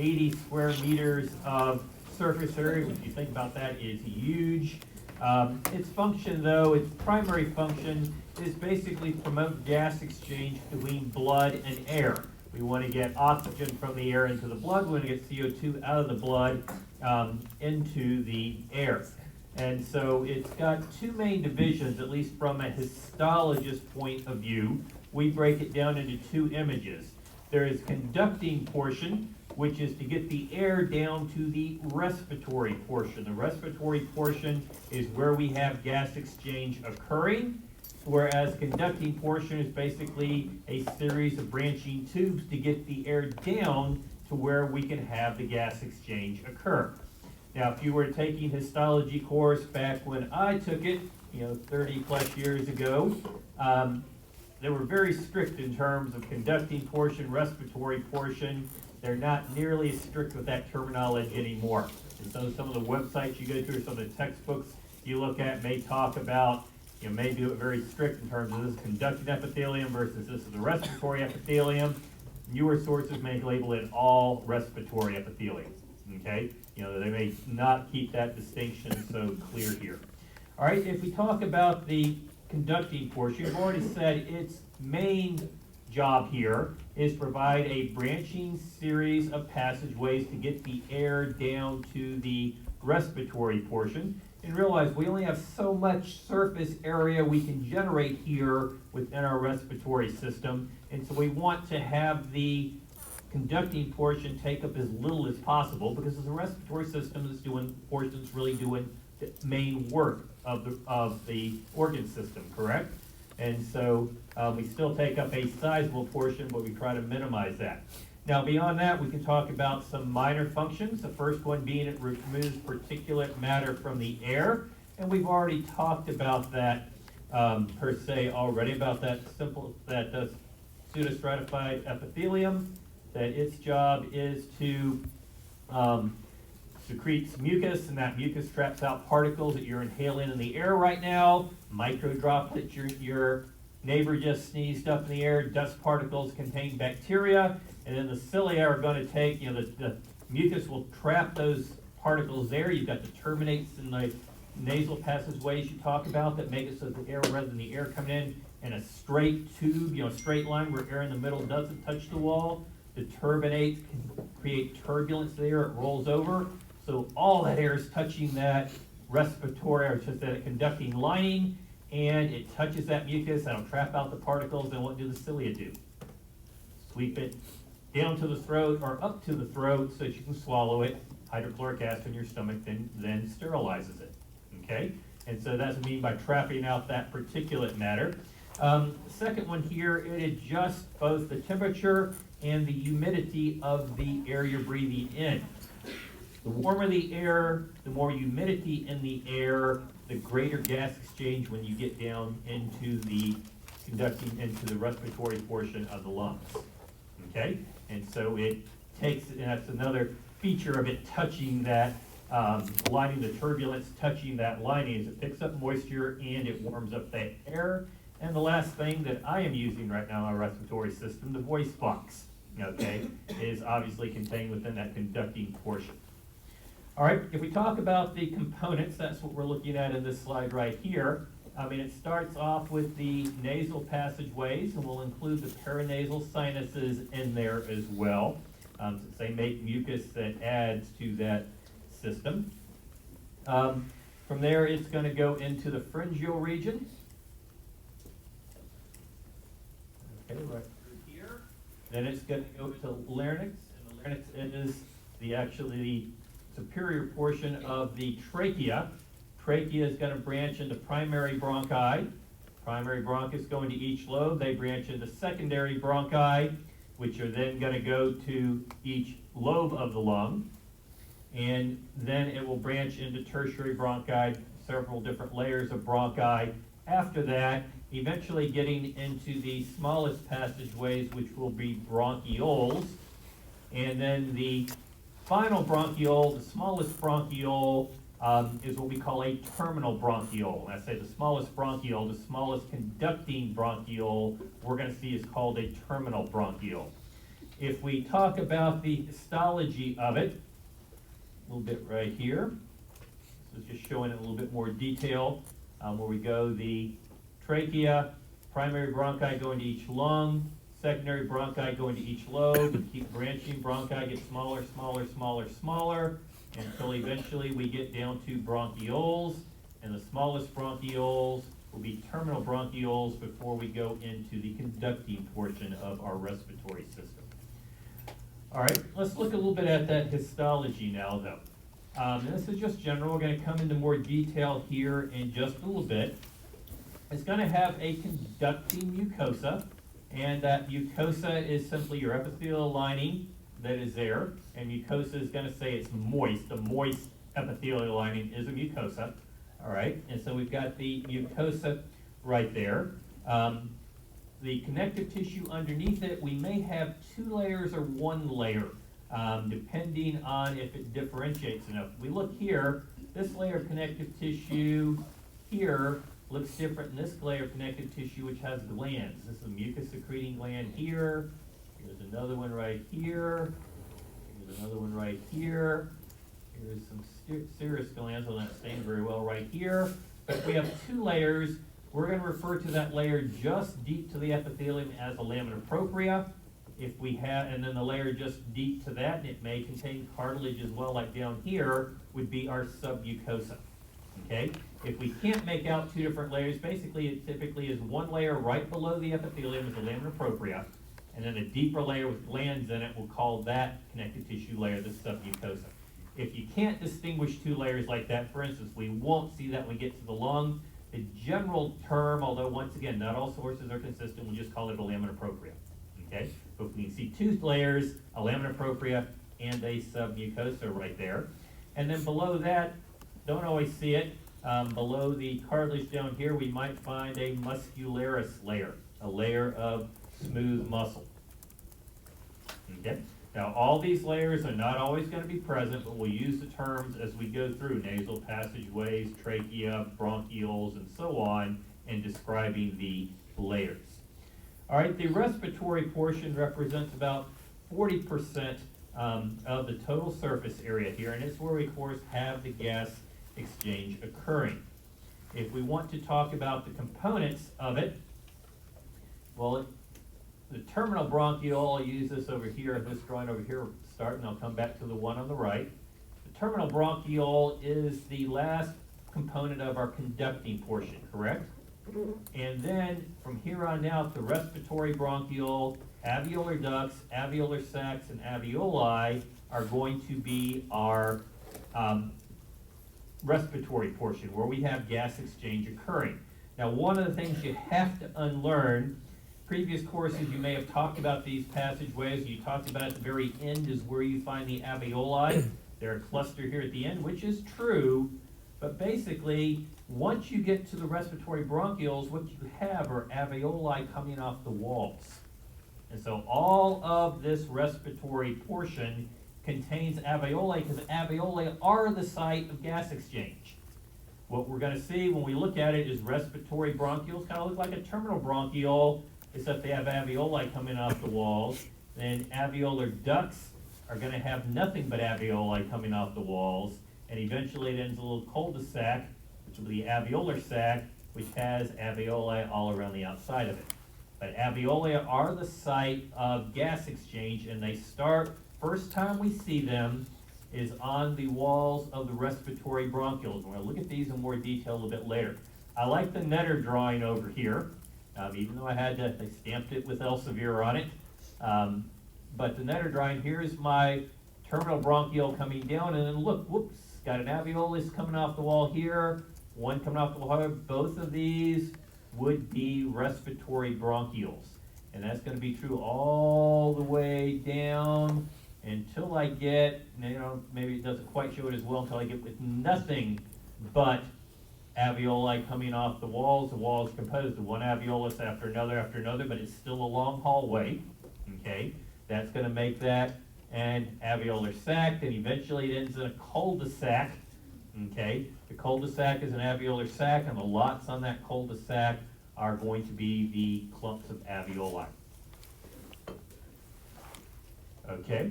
80 square meters of surface area, which you think about that is huge. Its function though, its primary function is basically promote gas exchange between blood and air. We want to get oxygen from the air into the blood, we want to get CO2 out of the blood into the air. And so it's got two main divisions, at least from a histologist point of view. We break it down into two images. There is conducting portion, which is to get the air down to the respiratory portion. The respiratory portion is where we have gas exchange occurring, whereas conducting portion is basically a series of branching tubes to get the air down to where we can have the gas exchange occur. Now, if you were taking histology course back when I took it, 30 plus years ago, they were very strict in terms of conducting portion, respiratory portion. They're not nearly as strict with that terminology anymore. And so some of the websites you go to or some of the textbooks you look at may talk about, may do it very strict in terms of this is conducting epithelium versus this is the respiratory epithelium. Newer sources may label it all respiratory epithelium, okay? They may not keep that distinction so clear here. All right, if we talk about the conducting portion, you've already said its main job here is provide a branching series of passageways to get the air down to the respiratory portion. And realize we only have so much surface area we can generate here within our respiratory system, and so we want to have the conducting portion take up as little as possible, because it's the respiratory system that's doing portions really doing the main work of the organ system, correct? And so we still take up a sizable portion, but we try to minimize that. Now, beyond that, we can talk about some minor functions. The first one being it removes particulate matter from the air, and we've already talked about that per se already, about that pseudostratified epithelium, that its job is to secretes mucus, and that mucus traps out particles that you're inhaling in the air right now, micro droplets your neighbor just sneezed up in the air, dust particles contain bacteria, and then the cilia are going to take, the mucus will trap those particles there. You've got the terminates in the nasal passageways you talk about that make it so that the air, rather than the air coming in a straight tube, straight line where air in the middle doesn't touch the wall, the turbinates can create turbulence there, it rolls over. So all that air is touching that respiratory, or just that conducting lining, and it touches that mucus, that'll trap out the particles, and what do the cilia do? Sweep it down to the throat or up to the throat so that you can swallow it. Hydrochloric acid in your stomach then sterilizes it, okay? And so that's what I mean by trapping out that particulate matter. The second one here, it adjusts both the temperature and the humidity of the air you're breathing in. The warmer the air, the more humidity in the air, the greater gas exchange when you get down into the conducting into the respiratory portion of the lungs. Okay? And so it takes, and that's another feature of it touching that lining, the turbulence touching that lining, is it picks up moisture and it warms up that air. And the last thing that I am using right now in my respiratory system, the voice box, okay, is obviously contained within that conducting portion. All right, if we talk about the components, that's what we're looking at in this slide right here. It starts off with the nasal passageways, and we'll include the paranasal sinuses in there as well, since they make mucus that adds to that system. From there, it's going to go into the pharyngeal region. Okay, right through here. Then it's going to go to larynx, and the larynx is the superior portion of the trachea. Trachea is going to branch into primary bronchi. Primary bronchus go into each lobe. They branch into secondary bronchi, which are then going to go to each lobe of the lung. And then it will branch into tertiary bronchi, several different layers of bronchi. After that, eventually getting into the smallest passageways, which will be bronchioles. And then the final bronchiole, the smallest bronchiole, is what we call a terminal bronchiole. When I say the smallest bronchiole, the smallest conducting bronchiole we're going to see is called a terminal bronchiole. If we talk about the histology of it, a little bit right here. This is just showing it a little bit more detail. Where we go, the trachea, primary bronchi go into each lung, secondary bronchi go into each lobe, and keep branching. Bronchi get smaller, smaller, smaller, smaller, until eventually we get down to bronchioles, and the smallest bronchioles will be terminal bronchioles before we go into the conducting portion of our respiratory system. All right, let's look a little bit at that histology now, though. And this is just general. We're going to come into more detail here in just a little bit. It's going to have a conducting mucosa, and that mucosa is simply your epithelial lining that is there, and mucosa is going to say it's moist. The moist epithelial lining is a mucosa. All right, and so we've got the mucosa right there. The connective tissue underneath it, we may have 2 layers or 1 layer, depending on if it differentiates enough. We look here, this layer of connective tissue here looks different than this layer of connective tissue, which has glands. This is a mucus secreting gland here. Here's another one right here. Here's another one right here. Here's some serous glands, well, not staying very well right here. But if we have 2 layers, we're going to refer to that layer just deep to the epithelium as a lamina propria. If we have, and then the layer just deep to that, and it may contain cartilage as well, like down here, would be our submucosa. Okay? If we can't make out 2 different layers, basically it typically is 1 layer right below the epithelium is the lamina propria, and then a deeper layer with glands in it, we'll call that connective tissue layer the submucosa. If you can't distinguish 2 layers like that, for instance, we won't see that when we get to the lung. The general term, although once again, not all sources are consistent, we'll just call it a lamina propria. Okay? But we can see 2 layers, a lamina propria and a submucosa right there. And then below that, don't always see it, below the cartilage down here, we might find a muscularis layer, a layer of smooth muscle. Okay? Now, all these layers are not always going to be present, but we'll use the terms as we go through nasal passageways, trachea, bronchioles, and so on, in describing the layers. All right, the respiratory portion represents about 40% of the total surface area here, and it's where we, of course, have the gas exchange occurring. If we want to talk about the components of it, well, the terminal bronchiole, I'll use this over here, this drawing over here, and I'll come back to the one on the right. The terminal bronchiole is the last component of our conducting portion, correct? And then from here on out, the respiratory bronchiole, alveolar ducts, alveolar sacs, and alveoli are going to be our respiratory portion, where we have gas exchange occurring. Now, one of the things you have to unlearn, previous courses you may have talked about these passageways, you talked about at the very end is where you find the alveoli. They're a cluster here at the end, which is true, but basically, once you get to the respiratory bronchioles, what you have are alveoli coming off the walls. And so all of this respiratory portion contains alveoli, because alveoli are the site of gas exchange. What we're going to see when we look at it is respiratory bronchioles kind of look like a terminal bronchiole, except they have alveoli coming off the walls. Then alveolar ducts are going to have nothing but alveoli coming off the walls, and eventually it ends a little cul-de-sac, which will be the alveolar sac, which has alveoli all around the outside of it. But alveoli are the site of gas exchange, and they start, first time we see them is on the walls of the respiratory bronchioles. We're going to look at these in more detail a little bit later. I like the Netter drawing over here. Even though I stamped it with Elsevier on it. But the Netter drawing, here's my terminal bronchiole coming down, and then look, whoops, got an alveolus coming off the wall here, one coming off the wall here. Both of these would be respiratory bronchioles. And that's going to be true all the way down until I get, maybe it doesn't quite show it as well, until I get with nothing but alveoli coming off the walls. The wall is composed of one alveolus after another, but it's still a long hallway. Okay, that's going to make that an alveolar sac, and eventually it ends in a cul-de-sac. Okay, the cul-de-sac is an alveolar sac, and the lots on that cul-de-sac are going to be the clumps of alveoli. Okay,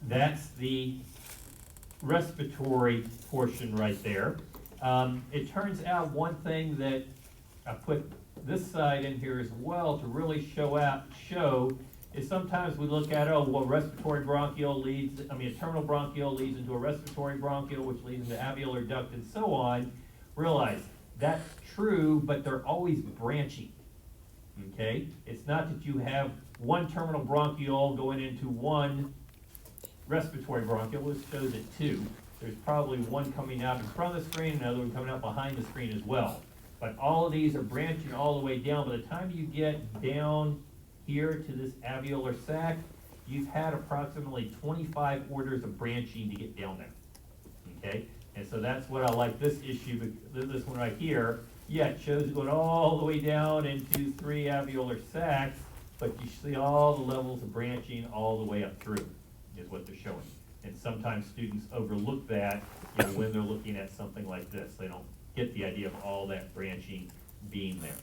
that's the respiratory portion right there. It turns out one thing that I put this side in here as well to really show is sometimes we look at, oh, well, respiratory bronchiole leads, a terminal bronchiole leads into a respiratory bronchiole, which leads into alveolar duct and so on. Realize that's true, but they're always branching, okay? It's not that you have one terminal bronchiole going into one respiratory bronchiole, which shows it two. There's probably one coming out in front of the screen, another one coming out behind the screen as well. But all of these are branching all the way down. By the time you get down here to this alveolar sac, you've had approximately 25 orders of branching to get down there, okay? And so that's what I like this issue, this one right here. Yeah, it shows it going all the way down into 3 alveolar sacs, but you see all the levels of branching all the way up through is what they're showing. And sometimes students overlook that, when they're looking at something like this. They don't get the idea of all that branching being there.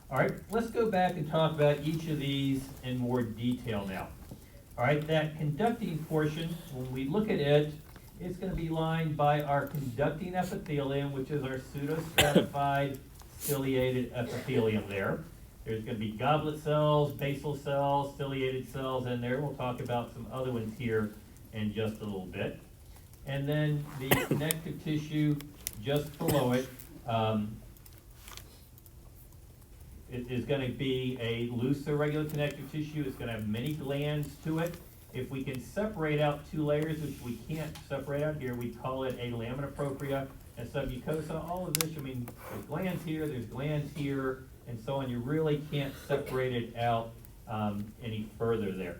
All right, let's go back and talk about each of these in more detail now. All right, that conducting portion, when we look at it, it's going to be lined by our conducting epithelium, which is our pseudostratified ciliated epithelium there. There's going to be goblet cells, basal cells, ciliated cells in there. We'll talk about some other ones here in just a little bit. And then the connective tissue just below it, it is going to be a loose irregular connective tissue. It's going to have many glands to it. If we can separate out 2 layers, which we can't separate out here, we call it a lamina propria and submucosa. All of this, there's glands here, and so on. You really can't separate it out any further there.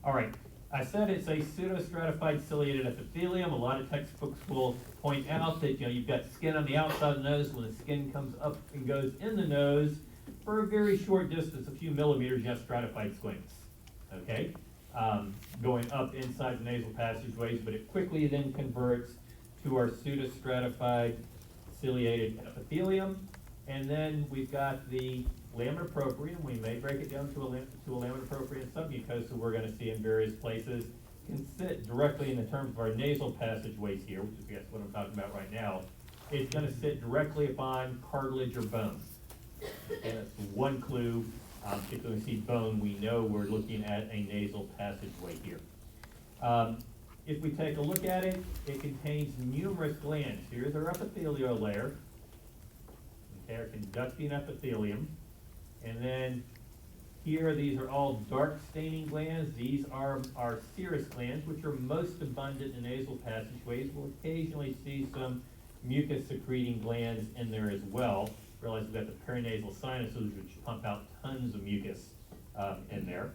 All right, I said it's a pseudostratified ciliated epithelium. A lot of textbooks will point out that you've got skin on the outside of the nose. When the skin comes up and goes in the nose, for a very short distance, a few millimeters, you have stratified squamous. Okay, going up inside the nasal passageways, but it quickly then converts to our pseudostratified ciliated epithelium. And then we've got the lamina propria. We may break it down to a lamina propria and submucosa we're going to see in various places. Can sit directly in the terms of our nasal passageways here, which is I guess what I'm talking about right now. It's going to sit directly upon cartilage or bone. Okay, that's one clue. If we see bone, we know we're looking at a nasal passageway here. If we take a look at it, it contains numerous glands. Here's our epithelial layer. Okay, our conducting epithelium. And then here, these are all dark staining glands. These are our serous glands, which are most abundant in nasal passageways. We'll occasionally see some mucus secreting glands in there as well. Realize we've got the perinasal sinuses, which pump out tons of mucus in there.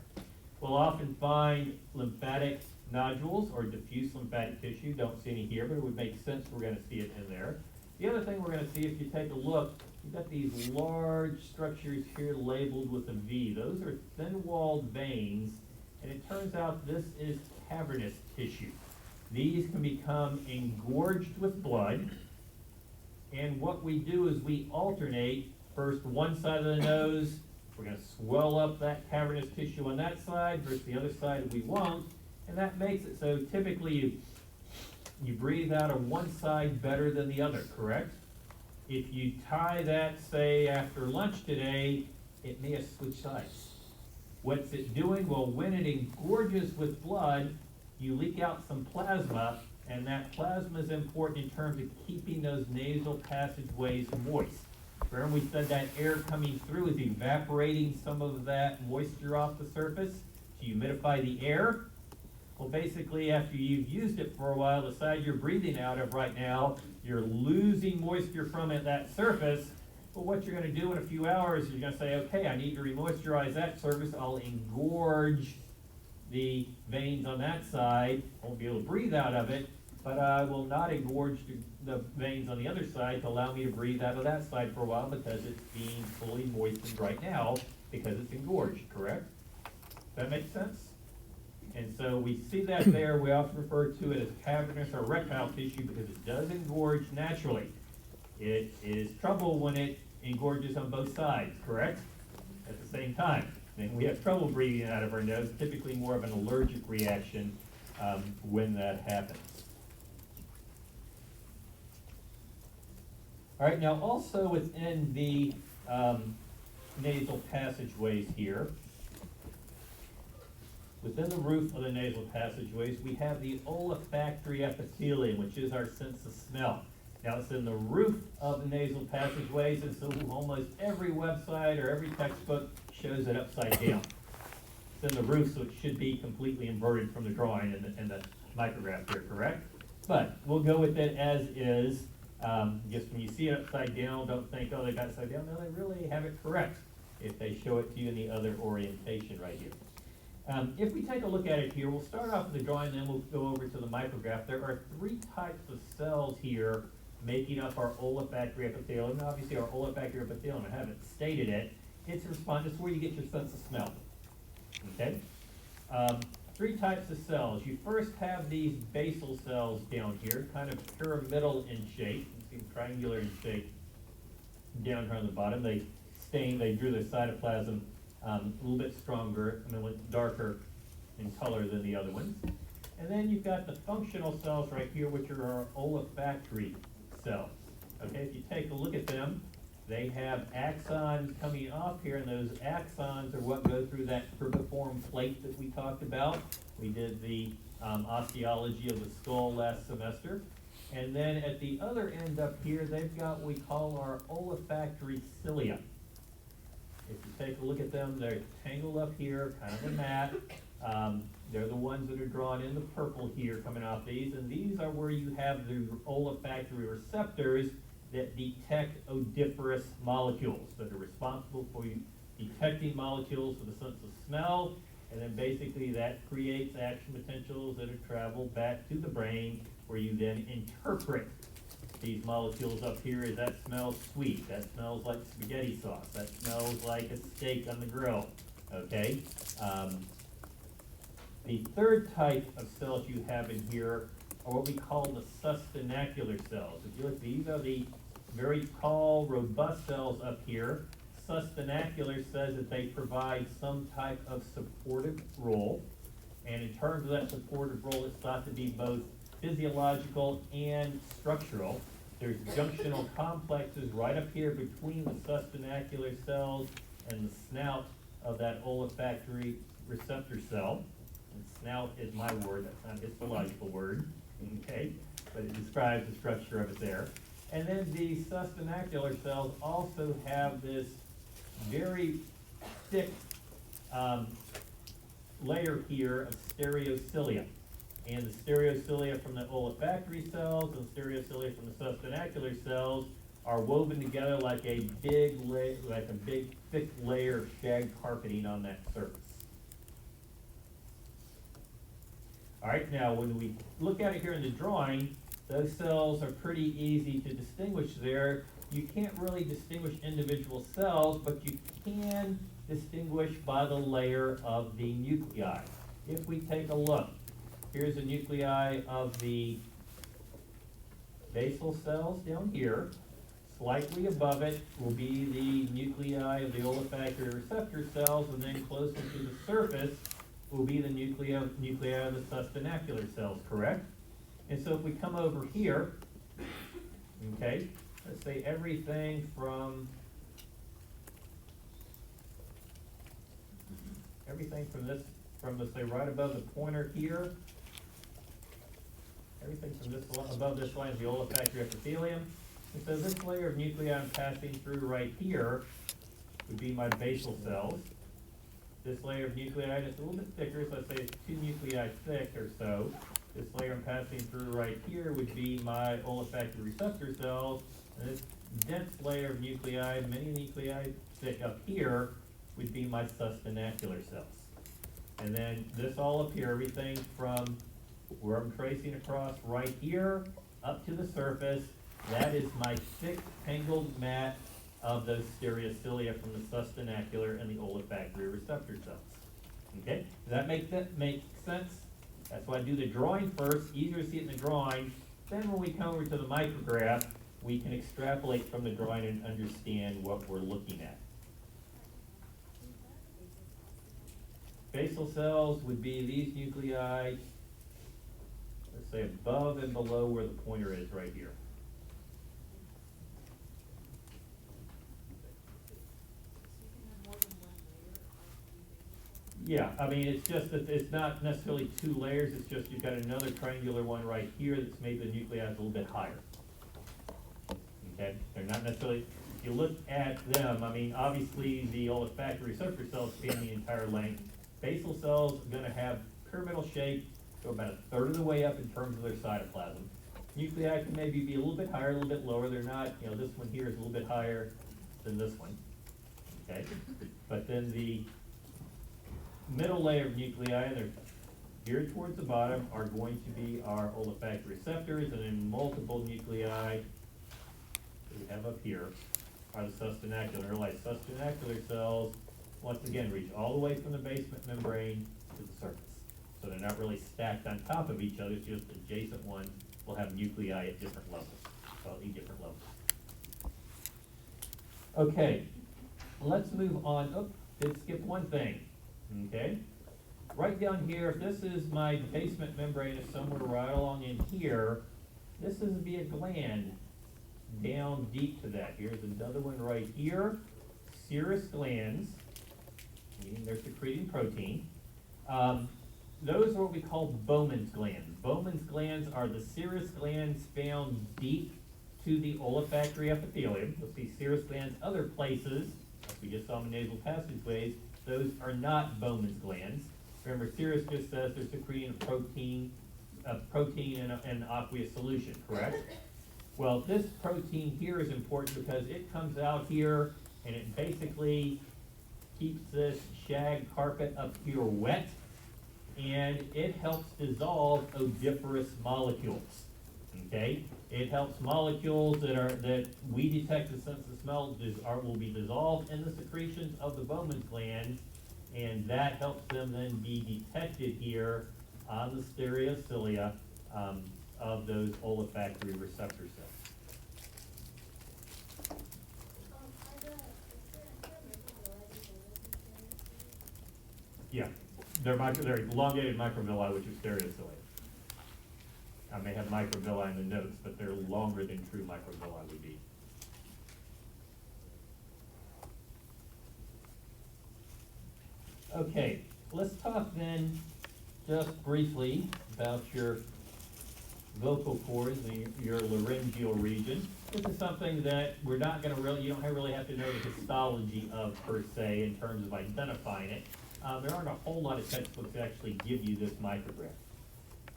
We'll often find lymphatic nodules or diffuse lymphatic tissue. Don't see any here, but it would make sense we're going to see it in there. The other thing we're going to see, if you take a look, you've got these large structures here labeled with a V. Those are thin-walled veins, and it turns out this is cavernous tissue. These can become engorged with blood, and what we do is we alternate first one side of the nose. We're going to swell up that cavernous tissue on that side versus the other side we won't, and that makes it so typically you breathe out on one side better than the other, correct? If you tie that, say, after lunch today, it may have switched sides. What's it doing? Well, when it engorges with blood, you leak out some plasma, and that plasma is important in terms of keeping those nasal passageways moist. Remember we said that air coming through is evaporating some of that moisture off the surface to humidify the air. Well, basically, after you've used it for a while, the side you're breathing out of right now, you're losing moisture from it, that surface. But what you're going to do in a few hours, you're going to say, okay, I need to remoisturize that surface. I'll engorge the veins on that side. I won't be able to breathe out of it, but I will not engorge the veins on the other side to allow me to breathe out of that side for a while because it's being fully moistened right now because it's engorged, correct? Does that make sense? And so we see that there. We often refer to it as cavernous or erectile tissue because it does engorge naturally. It is trouble when it engorges on both sides, correct? At the same time. And we have trouble breathing out of our nose, typically more of an allergic reaction when that happens. All right, now also within the nasal passageways here, within the roof of the nasal passageways, we have the olfactory epithelium, which is our sense of smell. Now, it's in the roof of the nasal passageways, and so almost every website or every textbook shows it upside down. It's in the roof, so it should be completely inverted from the drawing and the micrograph here, correct? But we'll go with it as is. Just when you see it upside down, don't think, oh, they got it upside down. No, they really have it correct if they show it to you in the other orientation right here. If we take a look at it here, we'll start off with the drawing, then we'll go over to the micrograph. There are three types of cells here making up our olfactory epithelium. Now, obviously, our olfactory epithelium, I haven't stated it, it's responsive where you get your sense of smell. Okay? Three types of cells. You first have these basal cells down here, kind of pyramidal in shape. You see triangular in shape down here on the bottom. They drew their cytoplasm a little bit stronger, and then went darker in color than the other ones. And then you've got the functional cells right here, which are our olfactory cells. Okay, if you take a look at them, they have axons coming off here, and those axons are what go through that cribriform plate that we talked about. We did the osteology of the skull last semester. And then at the other end up here, they've got what we call our olfactory cilia. If you take a look at them, they're tangled up here, kind of a mat. They're the ones that are drawn in the purple here coming off these, and these are where you have the olfactory receptors that detect odoriferous molecules that are responsible for you detecting molecules for the sense of smell, and then basically that creates action potentials that are traveled back to the brain where you then interpret these molecules up here. Is that smells sweet, that smells like spaghetti sauce, that smells like a steak on the grill, okay? The third type of cells you have in here are what we call the sustenacular cells. If you look, these are the very tall, robust cells up here. Sustenacular says that they provide some type of supportive role. And in terms of that supportive role, it's thought to be both physiological and structural. There's junctional complexes right up here between the sustenacular cells and the snout of that olfactory receptor cell. And snout is my word, that's not a histological word, okay? But it describes the structure of it there. And then the sustenacular cells also have this very thick layer here of stereocilia. And the stereocilia from the olfactory cells and stereocilia from the sustenacular cells are woven together like a big thick layer of shag carpeting on that surface. All right, now when we look at it here in the drawing, those cells are pretty easy to distinguish there. You can't really distinguish individual cells, but you can distinguish by the layer of the nuclei. If we take a look, here's the nuclei of the basal cells down here. Slightly above it will be the nuclei of the olfactory receptor cells, and then closer to the surface will be the nuclei of the sustenacular cells, correct? And so if we come over here, okay, let's say everything from this, let's say right above the pointer here, everything from this above this line is the olfactory epithelium. And so this layer of nuclei I'm passing through right here would be my basal cells. This layer of nuclei is a little bit thicker, so let's say it's 2 nuclei thick or so. This layer I'm passing through right here would be my olfactory receptor cells, and this dense layer of nuclei, many nuclei thick up here, would be my sustenacular cells. And then this all up here, everything from where I'm tracing across right here up to the surface, that is my thick tangled mat of those stereocilia from the sustenacular and the olfactory receptor cells. Okay, does that make sense? That's why I do the drawing first, easier to see it in the drawing. Then when we come over to the micrograph, we can extrapolate from the drawing and understand what we're looking at. Basal cells would be these nuclei, let's say above and below where the pointer is right here. Yeah, I mean, it's just that it's not necessarily two layers, it's just you've got another triangular one right here that's made the nuclei a little bit higher. Okay, they're not necessarily, if you look at them, I mean, obviously the olfactory receptor cells span the entire length. Basal cells are gonna have pyramidal shape, go about a third of the way up in terms of their cytoplasm. Nuclei can maybe be a little bit higher, a little bit lower, they're not, you know, this one here is a little bit higher than this one, okay? But then the middle layer of nuclei, and they're here towards the bottom, are going to be our olfactory receptors, and then multiple nuclei that we have up here are the sustenacular. Realize sustenacular cells, once again, reach all the way from the basement membrane to the surface. So they're not really stacked on top of each other, it's just adjacent ones will have nuclei at different levels, slightly different levels. Okay, let's move on. Oh, did skip one thing. Okay, right down here, if this is my basement membrane, is somewhere right along in here, this is be a gland down deep to that. Here's another one right here, serous glands, meaning they're secreting protein. Those are what we call Bowman's glands. Bowman's glands are the serous glands found deep to the olfactory epithelium. You'll see serous glands other places, like we just saw in the nasal passageways. Those are not Bowman's glands. Remember, serous just says they're secreting a protein in an aqueous solution, correct? Well, this protein here is important because it comes out here and it basically keeps this shag carpet up here wet, and it helps dissolve odoriferous molecules. Okay, it helps molecules that we detect as sense of smell will be dissolved in the secretions of the Bowman's glands, and that helps them then be detected here on the stereocilia of those olfactory receptor cells. Yeah, they're elongated microvilli, which are stereocilia. I may have microvilli in the notes, but they're longer than true microvilli would be. Okay, let's talk then just briefly about your vocal cords and your laryngeal region. This is something that we're not going to really, you don't really have to know the histology of per se in terms of identifying it. There aren't a whole lot of textbooks that actually give you this microgram.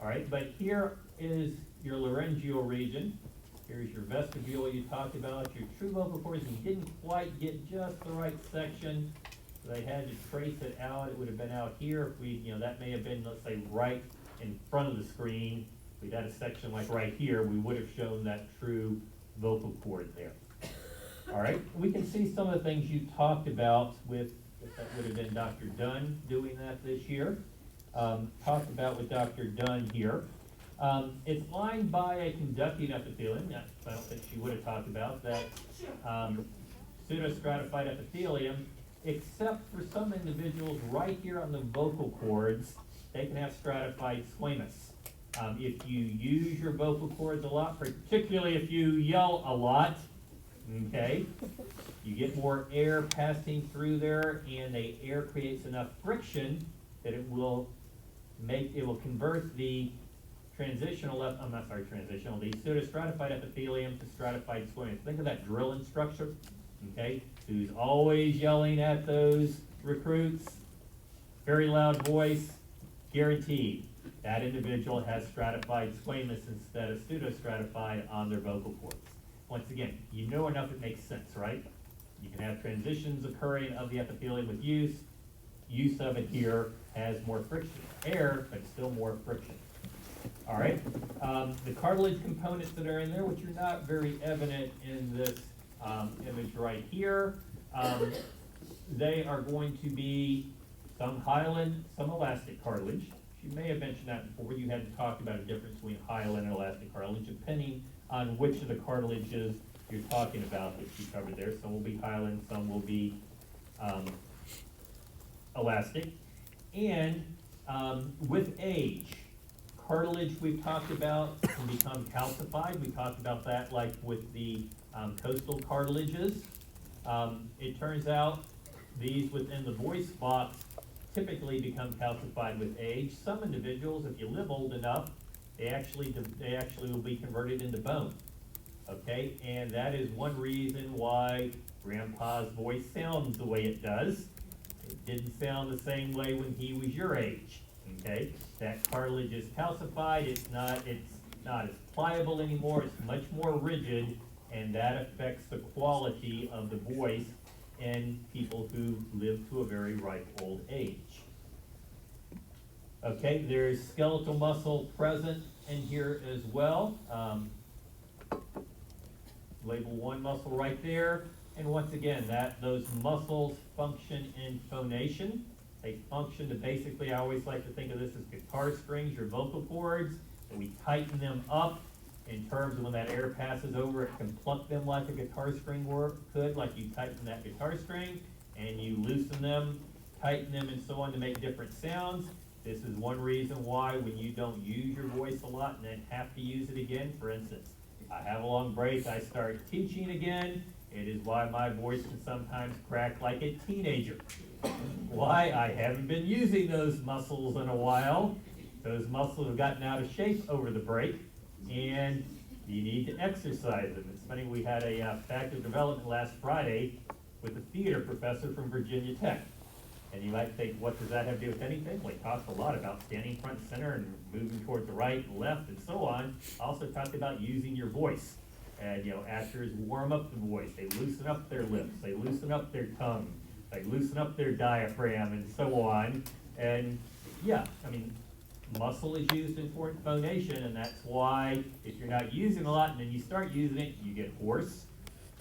All right, but here is your laryngeal region. Here's your vestibule you talked about, your true vocal cords. You didn't quite get just the right section, so they had to trace it out. It would have been out here if we, you know, that may have been, let's say, right in front of the screen. If we'd had a section like right here, we would have shown that true vocal cord there. All right, we can see some of the things you talked about with, if that would have been Dr. Dunn doing that this year. Talked about with Dr. Dunn here. It's lined by a conducting epithelium. I don't think she would have talked about that pseudostratified epithelium, except for some individuals right here on the vocal cords, they can have stratified squamous. If you use your vocal cords a lot, particularly if you yell a lot, okay, you get more air passing through there, and the air creates enough friction that it will convert the the pseudostratified epithelium to stratified squamous. Think of that drill instructor, okay, who's always yelling at those recruits, very loud voice, guaranteed. That individual has stratified squamous instead of pseudostratified on their vocal cords. Once again, you know enough it makes sense, right? You can have transitions occurring of the epithelium with use. Use of it here has more friction. Air, but still more friction. All right, the cartilage components that are in there, which are not very evident in this image right here, they are going to be some hyaline, some elastic cartilage. She may have mentioned that before. You hadn't talked about a difference between hyaline and elastic cartilage, depending on which of the cartilages you're talking about that she covered there. Some will be hyaline, some will be elastic. And with age, cartilage we've talked about can become calcified. We talked about that like with the coastal cartilages. It turns out these within the voice box typically become calcified with age. Some individuals, if you live old enough, they actually will be converted into bone. Okay, and that is one reason why Grandpa's voice sounds the way it does. It didn't sound the same way when he was your age. Okay, that cartilage is calcified. It's not as pliable anymore. It's much more rigid, and that affects the quality of the voice in people who live to a very ripe old age. Okay, there's skeletal muscle present in here as well. Label 1 muscle right there. And once again, those muscles function in phonation. They function to basically, I always like to think of this as guitar strings, your vocal cords, and we tighten them up in terms of when that air passes over, it can pluck them like a guitar string could, like you tighten that guitar string, and you loosen them, tighten them, and so on to make different sounds. This is one reason why when you don't use your voice a lot and then have to use it again, for instance, I have a long break, I start teaching again, it is why my voice can sometimes crack like a teenager. Why? I haven't been using those muscles in a while. Those muscles have gotten out of shape over the break, and you need to exercise them. It's funny, we had a faculty development last Friday with a theater professor from Virginia Tech. And you might think, what does that have to do with anything? Well, he talked a lot about standing front and center and moving towards the right and left and so on. Also talked about using your voice. And, actors warm up the voice. They loosen up their lips. They loosen up their tongue. They loosen up their diaphragm and so on. And, muscle is used in phonation, and that's why if you're not using a lot and then you start using it, you get hoarse,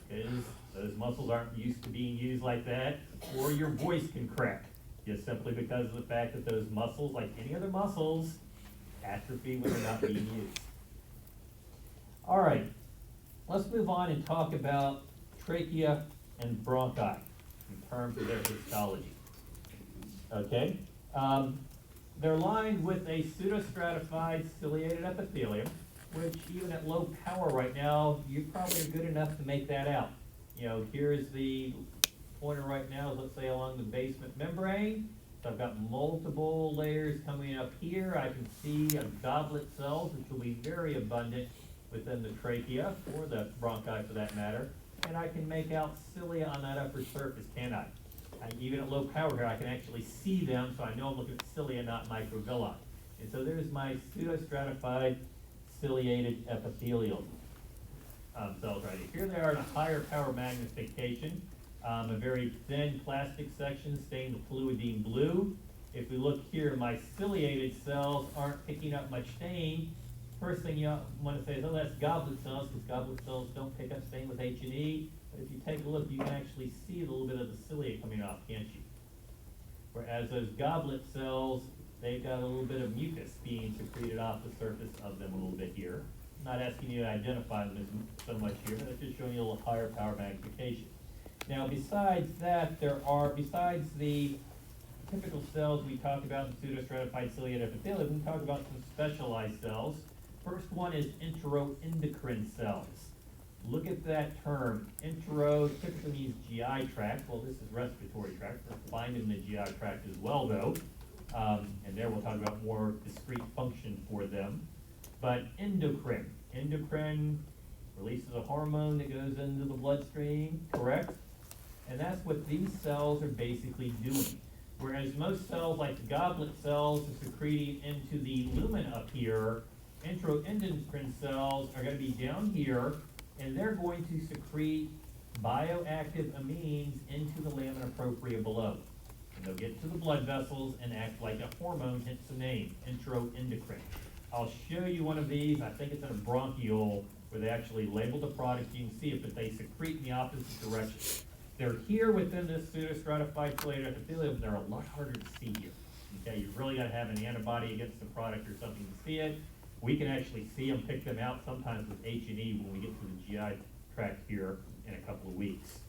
because those muscles aren't used to being used like that, or your voice can crack, just simply because of the fact that those muscles, like any other muscles, atrophy when they're not being used. All right, let's move on and talk about trachea and bronchi in terms of their histology. Okay? They're lined with a pseudostratified ciliated epithelium, which even at low power right now, you probably are good enough to make that out. Here's the pointer right now, let's say along the basement membrane. So I've got multiple layers coming up here. I can see goblet cells, which will be very abundant within the trachea, or the bronchi for that matter. And I can make out cilia on that upper surface, can I? Even at low power here, I can actually see them, so I know I'm looking at cilia, not microvilli. And so there's my pseudostratified ciliated epithelial cells right here. Here they are in a higher power magnification, a very thin plastic section stained fluidine blue. If we look here, my ciliated cells aren't picking up much stain. First thing you want to say is, oh, that's goblet cells, because goblet cells don't pick up stain with H&E. But if you take a look, you can actually see a little bit of the cilia coming off, can't you? Whereas those goblet cells, they've got a little bit of mucus being secreted off the surface of them a little bit here. I'm not asking you to identify them as so much here, but it's just showing you a little higher power magnification. Now, besides that, besides the typical cells we talked about in pseudostratified ciliated epithelium, we can talk about some specialized cells. First one is enteroendocrine cells. Look at that term. Entero typically means GI tract. Well, this is respiratory tract. We're finding the GI tract as well, though. And there we'll talk about more discrete function for them. But endocrine. Endocrine releases a hormone that goes into the bloodstream, correct? And that's what these cells are basically doing. Whereas most cells, like the goblet cells, are secreting into the lumen up here, enteroendocrine cells are going to be down here, and they're going to secrete bioactive amines into the lamina propria below. And they'll get to the blood vessels and act like a hormone, hence the name, enteroendocrine. I'll show you one of these. I think it's in a bronchiole where they actually label the product. You can see it, but they secrete in the opposite direction. They're here within this pseudostratified ciliated epithelium. They're a lot harder to see here. Okay, you've really got to have an antibody against the product or something to see it. We can actually see them, pick them out sometimes with H&E when we get to the GI tract here in a couple of weeks.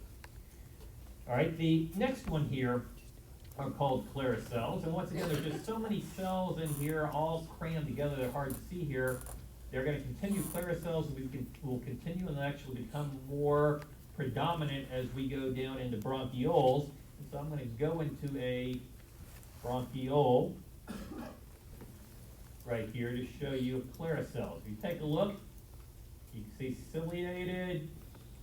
All right, the next one here are called clear cells. And once again, there's just so many cells in here, all crammed together, they're hard to see here. They're going to continue, clear cells will continue and actually become more predominant as we go down into bronchioles. And so I'm going to go into a bronchiole right here to show you clear cells. If you take a look, you can see ciliated,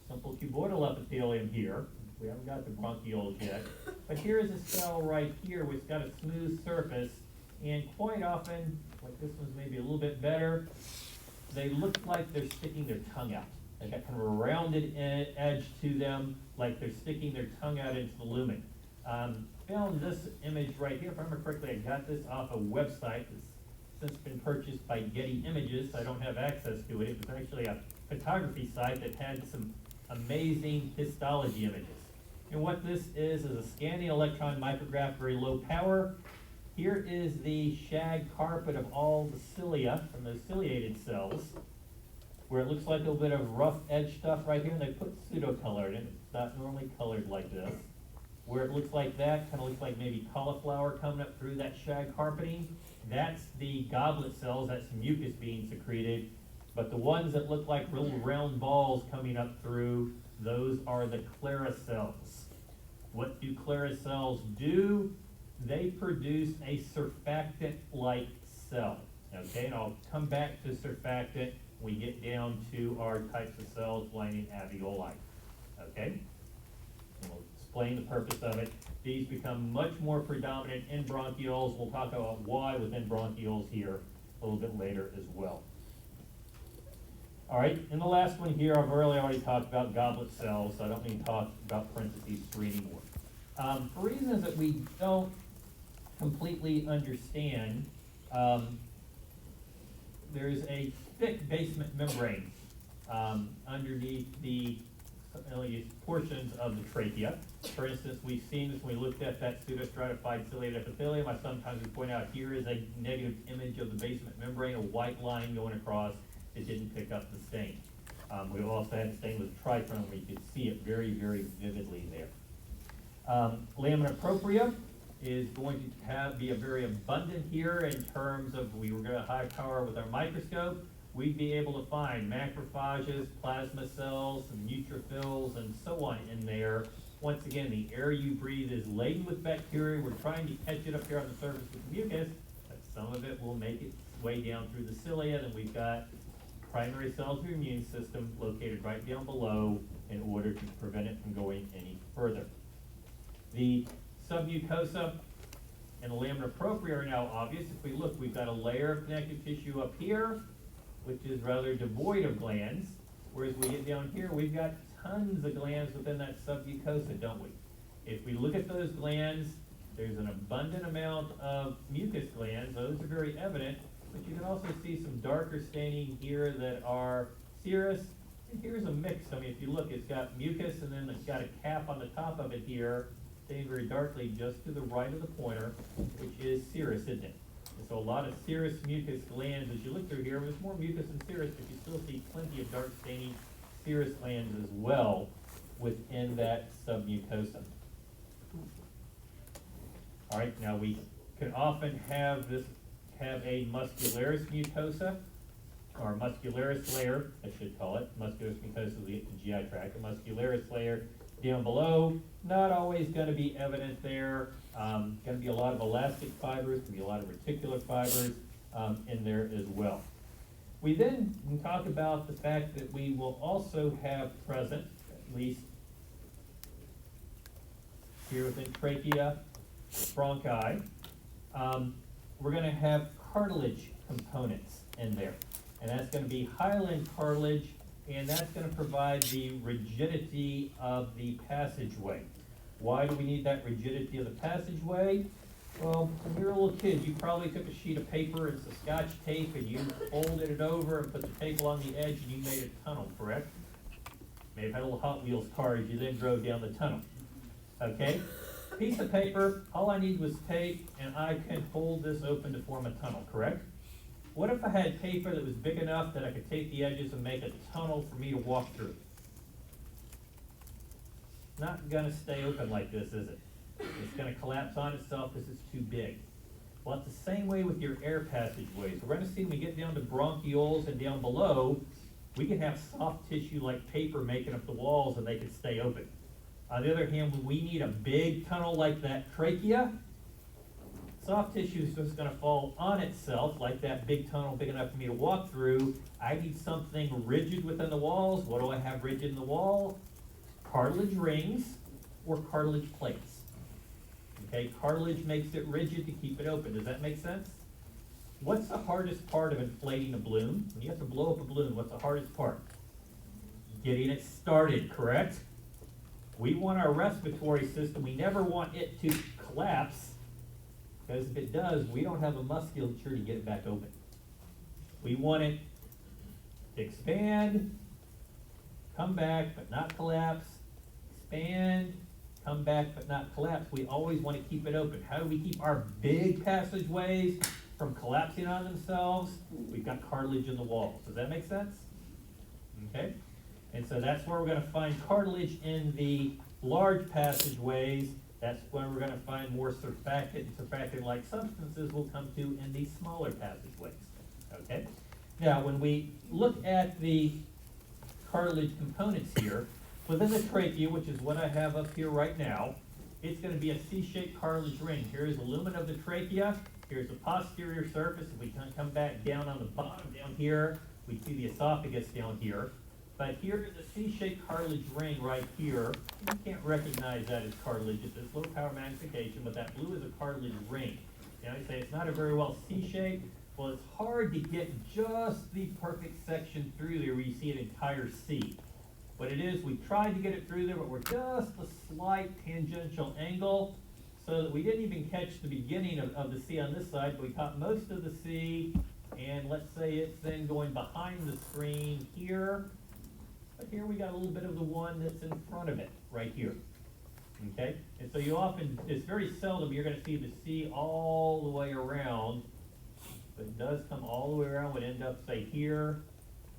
simple cuboidal epithelium here. We haven't got the bronchioles yet. But here is a cell right here which got a smooth surface, and quite often, like this one's maybe a little bit better, they look like they're sticking their tongue out. They've got kind of a rounded edge to them, like they're sticking their tongue out into the lumen. Found this image right here, if I remember correctly, I got this off a website that's since been purchased by Getty Images, so I don't have access to it. It was actually a photography site that had some amazing histology images. And what this is a scanning electron micrograph, very low power. Here is the shag carpet of all the cilia from those ciliated cells, where it looks like a little bit of rough edge stuff right here, and they put pseudocolor in it. It's not normally colored like this. Where it looks like that, kind of looks like maybe cauliflower coming up through that shag carpeting. That's the goblet cells, that's mucus being secreted. But the ones that look like little round balls coming up through, those are the clara cells. What do clara cells do? They produce a surfactant-like cell. Okay, and I'll come back to surfactant when we get down to our types of cells lining alveoli. Okay? And we'll explain the purpose of it. These become much more predominant in bronchioles. We'll talk about why within bronchioles here a little bit later as well. All right, and the last one here, I've already talked about goblet cells, so I don't need to talk about parentheses 3 anymore. For reasons that we don't completely understand, there's a thick basement membrane underneath the portions of the trachea. For instance, we've seen this when we looked at that pseudostratified ciliated epithelium. I sometimes would point out here is a negative image of the basement membrane, a white line going across. It didn't pick up the stain. We also had the stain with tritron where you could see it very, very vividly there. Lamina propria is going to be a very abundant here in terms of, we were going to high power with our microscope, we'd be able to find macrophages, plasma cells, and neutrophils, and so on in there. Once again, the air you breathe is laden with bacteria. We're trying to catch it up here on the surface with mucus, but some of it will make its way down through the cilia. Then we've got primary cells of your immune system located right down below in order to prevent it from going any further. The submucosa and the lamina propria are now obvious. If we look, we've got a layer of connective tissue up here, which is rather devoid of glands, whereas we get down here, we've got tons of glands within that submucosa, don't we? If we look at those glands, there's an abundant amount of mucus glands. Those are very evident, but you can also see some darker staining here that are serous. And here's a mix. I mean, if you look, it's got mucus, and then it's got a cap on the top of it here, stained very darkly just to the right of the pointer, which is serous, isn't it? And so a lot of serous mucus glands. As you look through here, there's more mucus than serous, but you still see plenty of dark staining serous glands as well within that submucosa. All right, now we can often have a muscularis mucosa, or muscularis layer, I should call it. Muscularis mucosa is the GI tract. A muscularis layer down below, not always going to be evident there. Going to be a lot of elastic fibers, going to be a lot of reticular fibers in there as well. We then can talk about the fact that we will also have present, at least here within trachea, bronchi, we're going to have cartilage components in there. And that's going to be hyaline cartilage, and that's going to provide the rigidity of the passageway. Why do we need that rigidity of the passageway? Well, when you were a little kid, you probably took a sheet of paper and some Scotch tape, and you folded it over and put the tape along the edge, and you made a tunnel, correct? May have had a little Hot Wheels car as you then drove down the tunnel. Okay? Piece of paper, all I need was tape, and I can hold this open to form a tunnel, correct? What if I had paper that was big enough that I could tape the edges and make a tunnel for me to walk through? Not gonna stay open like this, is it? It's gonna collapse on itself because it's too big. Well, it's the same way with your air passageways. We're gonna see when we get down to bronchioles and down below, we can have soft tissue like paper making up the walls and they can stay open. On the other hand, when we need a big tunnel like that trachea, soft tissue is just gonna fall on itself like that big tunnel big enough for me to walk through. I need something rigid within the walls. What do I have rigid in the wall? Cartilage rings or cartilage plates. Okay, cartilage makes it rigid to keep it open. Does that make sense? What's the hardest part of inflating a balloon? When you have to blow up a balloon, what's the hardest part? Getting it started, correct? We want our respiratory system, we never want it to collapse, because if it does, we don't have a musculature to get it back open. We want it to expand, come back but not collapse, expand, come back but not collapse. We always want to keep it open. How do we keep our big passageways from collapsing on themselves? We've got cartilage in the walls. Does that make sense? Okay? And so that's where we're going to find cartilage in the large passageways. That's where we're going to find more surfactant and surfactant-like substances will come to in these smaller passageways. Okay? Now, when we look at the cartilage components here, within the trachea, which is what I have up here right now, it's going to be a C-shaped cartilage ring. Here's the lumen of the trachea. Here's the posterior surface. If we can come back down on the bottom down here, we see the esophagus down here. But here is a C-shaped cartilage ring right here. You can't recognize that as cartilage. It's this low power magnification, but that blue is a cartilage ring. Now you say it's not a very well C-shaped. Well, it's hard to get just the perfect section through there where you see an entire C. What it is, we tried to get it through there, but we're just a slight tangential angle so that we didn't even catch the beginning of the C on this side, but we caught most of the C, and let's say it's then going behind the screen here. But here we got a little bit of the one that's in front of it, right here. Okay? And so you often, it's very seldom you're going to see the C all the way around, but it does come all the way around, would end up, say, here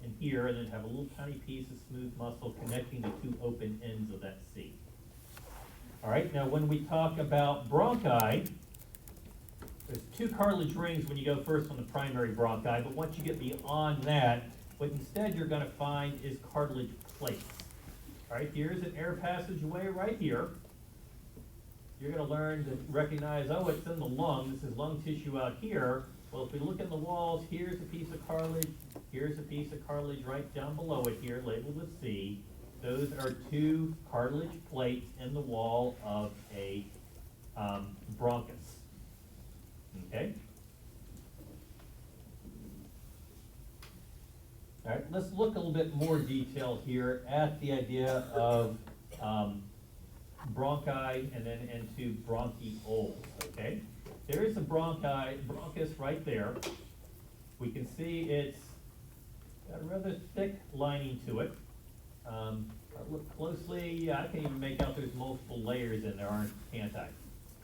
and here, and then have a little tiny piece of smooth muscle connecting the two open ends of that C. All right, now when we talk about bronchi, there's two cartilage rings when you go first on the primary bronchi, but once you get beyond that, what instead you're going to find is cartilage plates. All right, here's an air passageway right here. You're going to learn to recognize, oh, it's in the lung. This is lung tissue out here. Well, if we look in the walls, here's a piece of cartilage. Here's a piece of cartilage right down below it here, labeled with C. Those are two cartilage plates in the wall of a bronchus. Okay? All right, let's look a little bit more detail here at the idea of bronchi and then into bronchioles, okay? There is a bronchus right there. We can see it's got a rather thick lining to it. I look closely, I can even make out there's multiple layers in there, can't I? I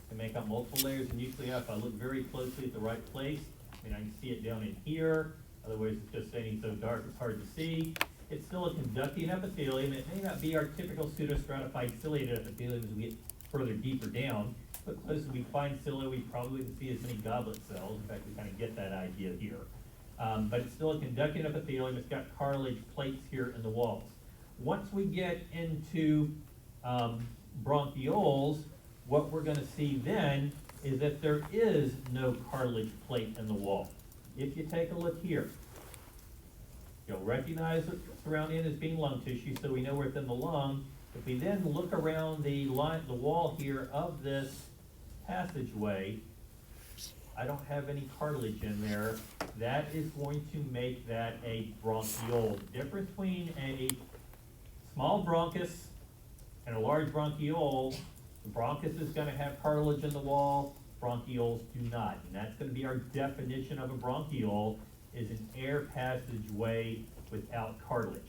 can make out multiple layers, and usually if I look very closely at the right place, I mean, I can see it down in here. Otherwise, it's just staying so dark it's hard to see. It's still a conducting epithelium. It may not be our typical pseudostratified ciliated epithelium as we get further deeper down. But closer we find cilia, we probably wouldn't see as many goblet cells. In fact, we kind of get that idea here. But it's still a conducting epithelium. It's got cartilage plates here in the walls. Once we get into bronchioles, what we're going to see then is that there is no cartilage plate in the wall. If you take a look here, you'll recognize the surrounding as being lung tissue, so we know we're within the lung. If we then look around the wall here of this passageway, I don't have any cartilage in there. That is going to make that a bronchiole. The difference between a small bronchus and a large bronchiole, the bronchus is going to have cartilage in the wall, bronchioles do not. And that's going to be our definition of a bronchiole, is an air passageway without cartilage.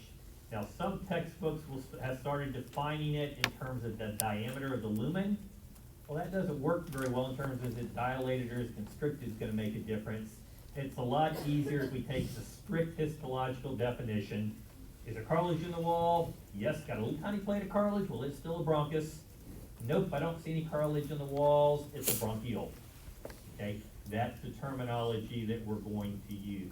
Now, some textbooks have started defining it in terms of the diameter of the lumen. Well, that doesn't work very well in terms of is it dilated or is constricted is going to make a difference. It's a lot easier if we take the strict histological definition. Is there cartilage in the wall? Yes, got a little tiny plate of cartilage. Well, it's still a bronchus. Nope, I don't see any cartilage in the walls, it's a bronchiole. Okay, that's the terminology that we're going to use.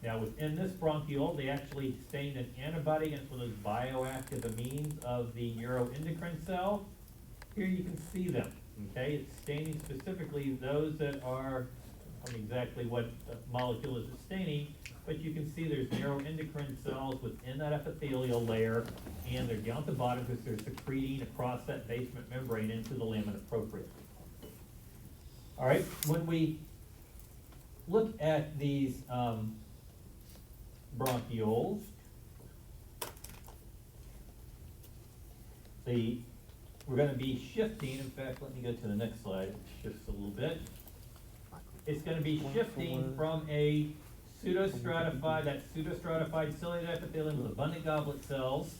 Now, within this bronchiole, they actually stain an antibody against one of those bioactive amines of the neuroendocrine cell. Here you can see them, okay? It's staining specifically those that are, I don't know exactly what molecule is staining, but you can see there's neuroendocrine cells within that epithelial layer, and they're down at the bottom because they're secreting across that basement membrane into the lamina propria. All right, when we look at these bronchioles, we're going to be shifting. In fact, let me go to the next slide. It shifts a little bit. It's going to be shifting from a pseudostratified, that pseudostratified ciliate epithelium with abundant goblet cells.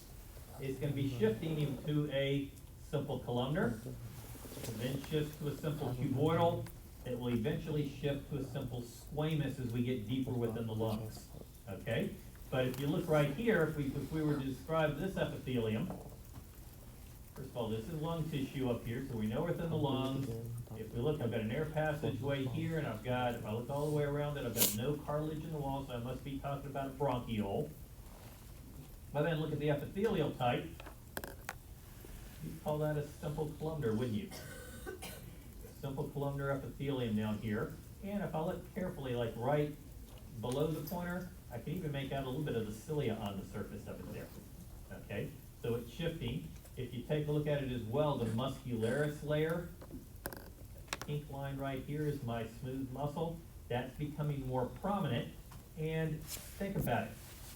It's going to be shifting into a simple columnar, then shifts to a simple cuboidal. It will eventually shift to a simple squamous as we get deeper within the lungs. Okay? But if you look right here, if we were to describe this epithelium, first of all, this is lung tissue up here, so we know within the lungs. If we look, I've got an air passageway here, and I've got, if I look all the way around it, I've got no cartilage in the wall, so I must be talking about a bronchiole. But then look at the epithelial type. You'd call that a simple columnar, wouldn't you? Simple columnar epithelium down here. And if I look carefully, like right below the pointer, I can even make out a little bit of the cilia on the surface of it there. Okay, so it's shifting. If you take a look at it as well, the muscularis layer, pink line right here is my smooth muscle. That's becoming more prominent. And think about it.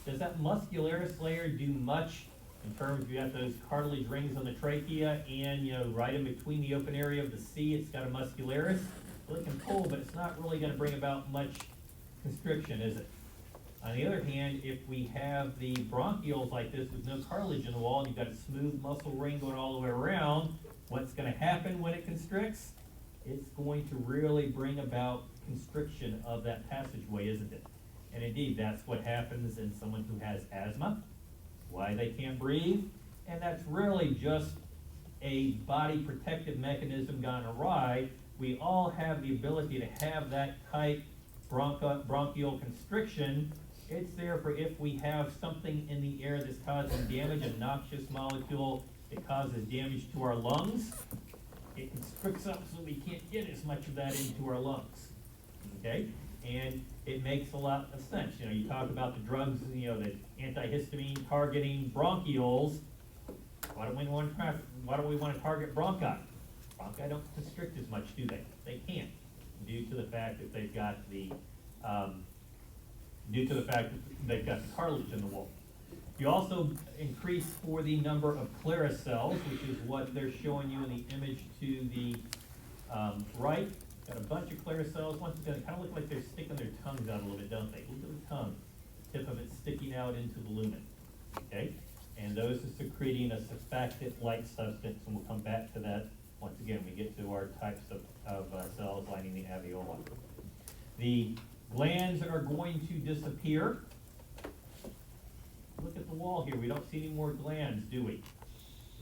Does that muscularis layer do much in terms of you have those cartilage rings on the trachea and, you know, right in between the open area of the C, it's got a muscularis? Well, it can pull, but it's not really going to bring about much constriction, is it? On the other hand, if we have the bronchioles like this with no cartilage in the wall and you've got a smooth muscle ring going all the way around, what's going to happen when it constricts? It's going to really bring about constriction of that passageway, isn't it? And indeed, that's what happens in someone who has asthma, why they can't breathe, and that's really just a body protective mechanism gone awry. We all have the ability to have that type bronchial constriction. It's there for if we have something in the air that's causing damage, a noxious molecule that causes damage to our lungs. It constricts up so we can't get as much of that into our lungs. Okay? And it makes a lot of sense. You know, you talk about the drugs, you know, the antihistamine targeting bronchioles. Why don't we want to target bronchi? Bronchi don't constrict as much, do they? They can't, due to the fact that they've got the cartilage in the wall. You also increase for the number of Clara cells, which is what they're showing you in the image to the right. Got a bunch of Clara cells. Once again, it kind of look like they're sticking their tongues out a little bit, don't they? Look at the tongue, tip of it sticking out into the lumen. Okay, and those are secreting a surfactant-like substance, and we'll come back to that once again when we get to our types of cells lining the alveoli. The glands are going to disappear. Look at the wall here. We don't see any more glands, do we?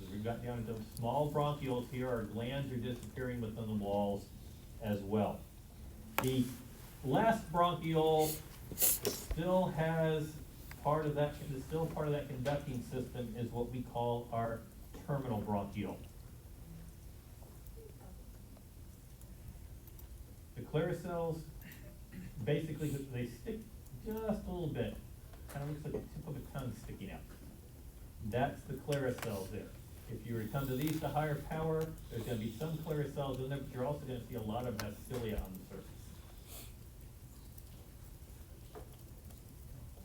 As we've got down into small bronchioles here, our glands are disappearing within the walls as well. The last bronchiole still has part of that, conducting system is what we call our terminal bronchiole. The Clara cells, basically, they stick just a little bit. Kind of looks like the tip of a tongue sticking out. That's the Clara cells there. If you were to come to these to higher power, there's going to be some Clara cells in there, but you're also going to see a lot of cilia on the surface.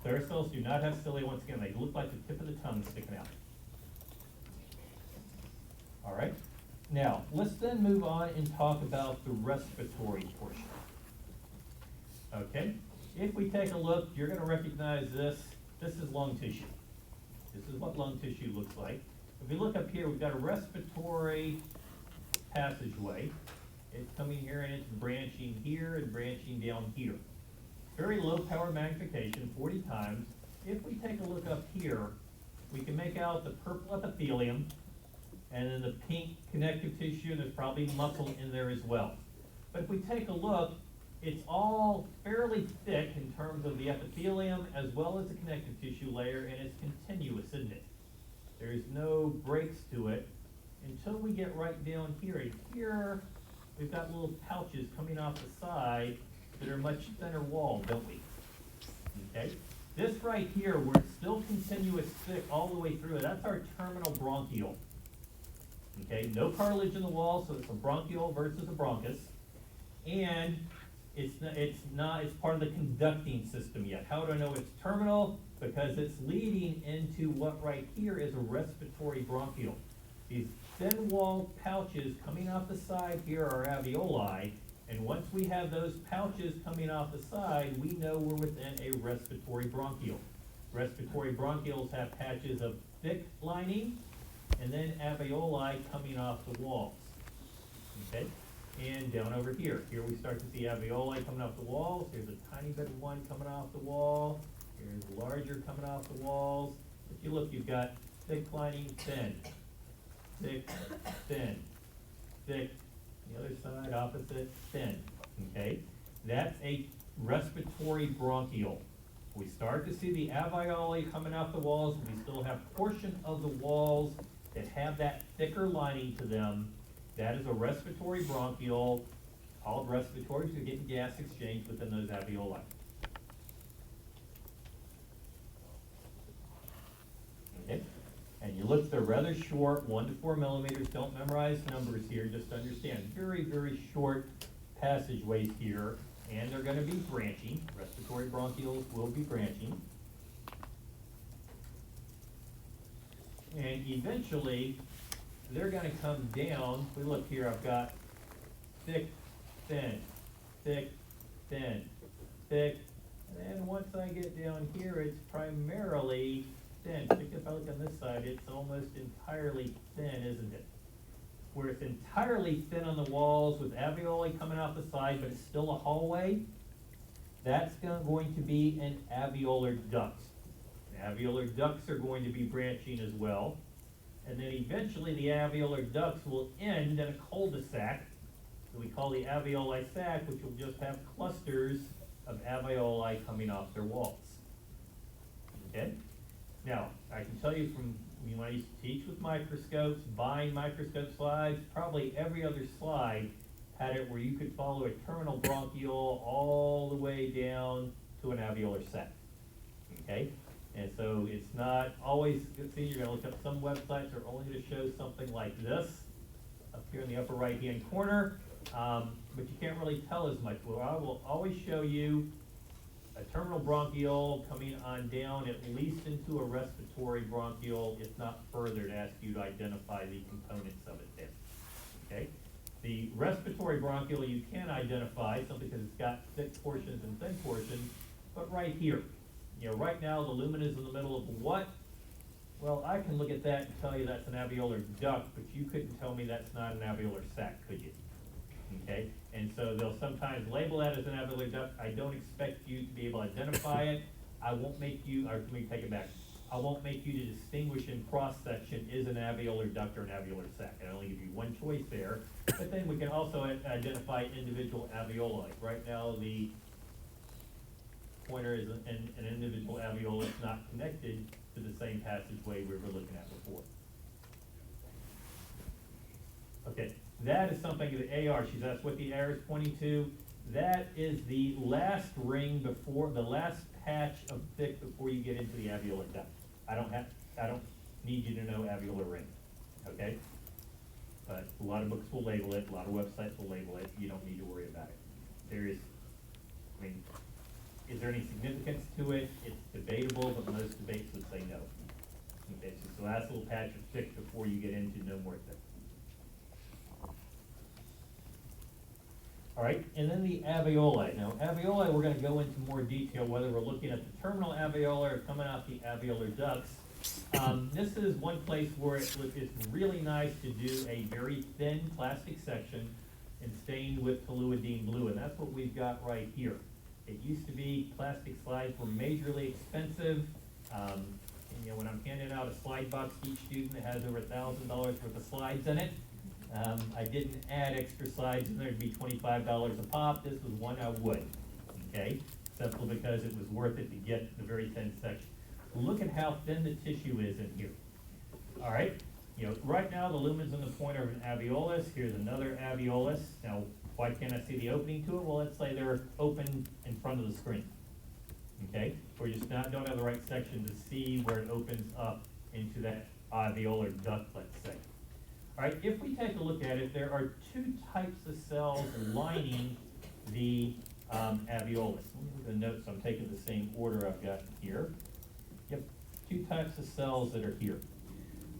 Clara cells do not have cilia. Once again, they look like the tip of the tongue sticking out. All right. Now, let's then move on and talk about the respiratory portion. Okay. If we take a look, you're going to recognize this. This is lung tissue. This is what lung tissue looks like. If you look up here, we've got a respiratory passageway. It's coming here and it's branching here and branching down here. Very low power magnification, 40 times. If we take a look up here, we can make out the purple epithelium. and then the pink connective tissue, and there's probably muscle in there as well. But if we take a look, it's all fairly thick in terms of the epithelium as well as the connective tissue layer, and it's continuous, isn't it? There's no breaks to it until we get right down here. And here, we've got little pouches coming off the side that are much thinner walled, don't we? Okay? This right here, where it's still continuous thick all the way through, that's our terminal bronchiole. Okay, no cartilage in the wall, so it's a bronchiole versus a bronchus. And it's part of the conducting system yet. How do I know it's terminal? Because it's leading into what right here is a respiratory bronchiole. These thin-walled pouches coming off the side here are alveoli, and once we have those pouches coming off the side, we know we're within a respiratory bronchiole. Respiratory bronchioles have patches of thick lining, and then alveoli coming off the walls. Okay? And down over here. Here we start to see alveoli coming off the walls. Here's a tiny bit of one coming off the wall. Here's larger coming off the walls. If you look, you've got thick lining, thin, thick, thin, thick. The other side, opposite, thin. Okay? That's a respiratory bronchiole. We start to see the alveoli coming off the walls, and we still have portion of the walls that have that thicker lining to them. That is a respiratory bronchiole, called respiratory, because you're getting gas exchange within those alveoli. Okay? And you look, they're rather short, 1 to 4 millimeters. Don't memorize numbers here, just understand. Very, very short passageways here, and they're going to be branching. Respiratory bronchioles will be branching. And eventually, they're going to come down. We look here, I've got thick, thin, thick, thin, thick. And then once I get down here, it's primarily thin. If I look on this side, it's almost entirely thin, isn't it? Where it's entirely thin on the walls with alveoli coming out the side, but it's still a hallway, that's going to be an alveolar duct. Alveolar ducts are going to be branching as well. And then eventually the alveolar ducts will end in a cul-de-sac that we call the alveoli sac, which will just have clusters of alveoli coming off their walls. Okay? Now, I can tell you from when I used to teach with microscopes, buying microscope slides, probably every other slide had it where you could follow a terminal bronchiole all the way down to an alveolar sac. Okay? And so it's not always good. See, you're going to look up some websites are only going to show something like this up here in the upper right-hand corner, but you can't really tell as much. Well, I will always show you a terminal bronchiole coming on down at least into a respiratory bronchiole, if not further, to ask you to identify the components of it there. Okay? The respiratory bronchiole you can identify simply because it's got thick portions and thin portions, but right here. You know, right now the lumen is in the middle of what? Well, I can look at that and tell you that's an alveolar duct, but you couldn't tell me that's not an alveolar sac, could you? Okay, and so they'll sometimes label that as an alveolar duct. I don't expect you to be able to identify it. I won't make you, or let me take it back. I won't make you to distinguish in cross-section is an alveolar duct or an alveolar sac. I only give you one choice there, but then we can also identify individual alveoli. Right now, the pointer is an individual alveoli that's not connected to the same passageway we were looking at before. Okay, that is something the AR, she's asked what the AR is pointing to. That is the last ring before, the last patch of thick before you get into the alveolar duct. I don't need you to know alveolar ring, okay? But a lot of books will label it, a lot of websites will label it. You don't need to worry about it. There is, I mean, is there any significance to it? It's debatable, but most debates would say no. Okay, so it's the last little patch of thick before you get into no more thick. All right, and then the alveoli. Now, alveoli, we're going to go into more detail, whether we're looking at the terminal alveoli or coming out the alveolar ducts. This is one place where it's really nice to do a very thin plastic section and stained with toluidine blue, and that's what we've got right here. It used to be plastic slides were majorly expensive, you know, when I'm handing out a slide box to each student that has over $1,000 worth of slides in it, I didn't add extra slides in there to be $25 a pop. This was one I would, okay? Simply because it was worth it to get the very thin section. Look at how thin the tissue is in here. All right, you know, right now the lumens in the pointer of an alveolus. Here's another alveolus. Now, why can't I see the opening to it? Well, let's say they're open in front of the screen. Okay, or just don't have the right section to see where it opens up into that alveolar duct, let's say. All right, if we take a look at it, there are two types of cells lining the alveolus. Let me look at the notes. I'm taking the same order I've got here. Yep, two types of cells that are here.